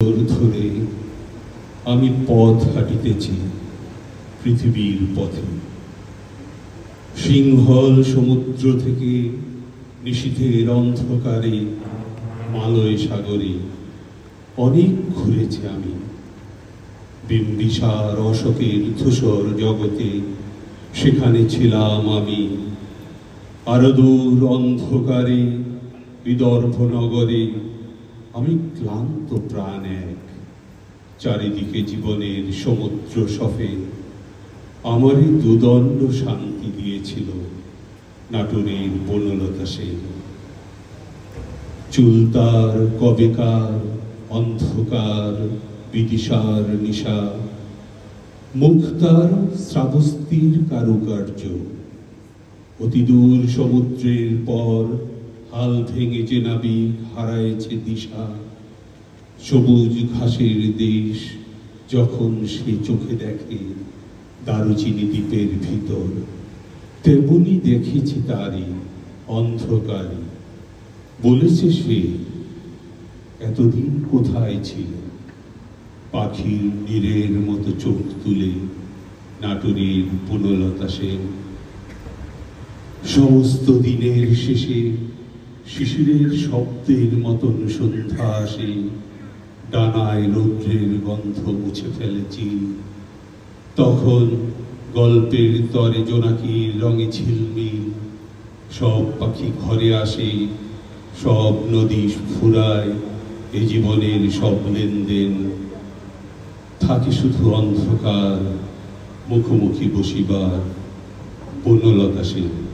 ধরে আমি পথ হাঁটিতেছি পৃথিবীর পথে। সিংহল সমুদ্র থেকে নিশীথের অন্ধকারে মালয় সাগরে অনেক ঘুরেছি আমি। বিম্বিসার অশোকের ধূসর জগতে সেখানে ছিলাম আমি। আরো দূর অন্ধকারে বিদর্ভ নগরে আমি ক্লান্ত প্রাণ এক। চারিদিকে জীবনের সমুদ্র সফে আমারই দুদণ্ড শান্তি দিয়েছিল নাটোরের বনলতা সেন। চুলতার কবেকার অন্ধকার বিদিশার নিশা, মুক্তার শ্রাবস্তির কারুকার্য। অতিদূর সমুদ্রের পর হাল ভেঙে যে নাবিক হারায়েছে দিশা, সবুজ ঘাসের দেশ যখন সে চোখে দেখে দারুচিনি দ্বীপের ভিতর, তেমনি দেখেছি তারই অন্ধকারে। বলেছে সে এতদিন কোথায় ছিল, পাখির নীরের মতো চোখ তুলে নাটোরের বনলতা সেন। সমস্ত দিনের শেষে শিশিরের শব্দের মতন সন্ধ্যা আসে, ডানায় রৌদ্রের গন্ধ মুছে ফেলেছি। তখন গল্পের তরে জোনাকির রঙে ঝিলমিল, সব পাখি ঘরে আসে, সব নদী ফুরায়, এ জীবনের সব লেনদেন। থাকে শুধু অন্ধকার, মুখোমুখি বসিবার বনলতা সেন।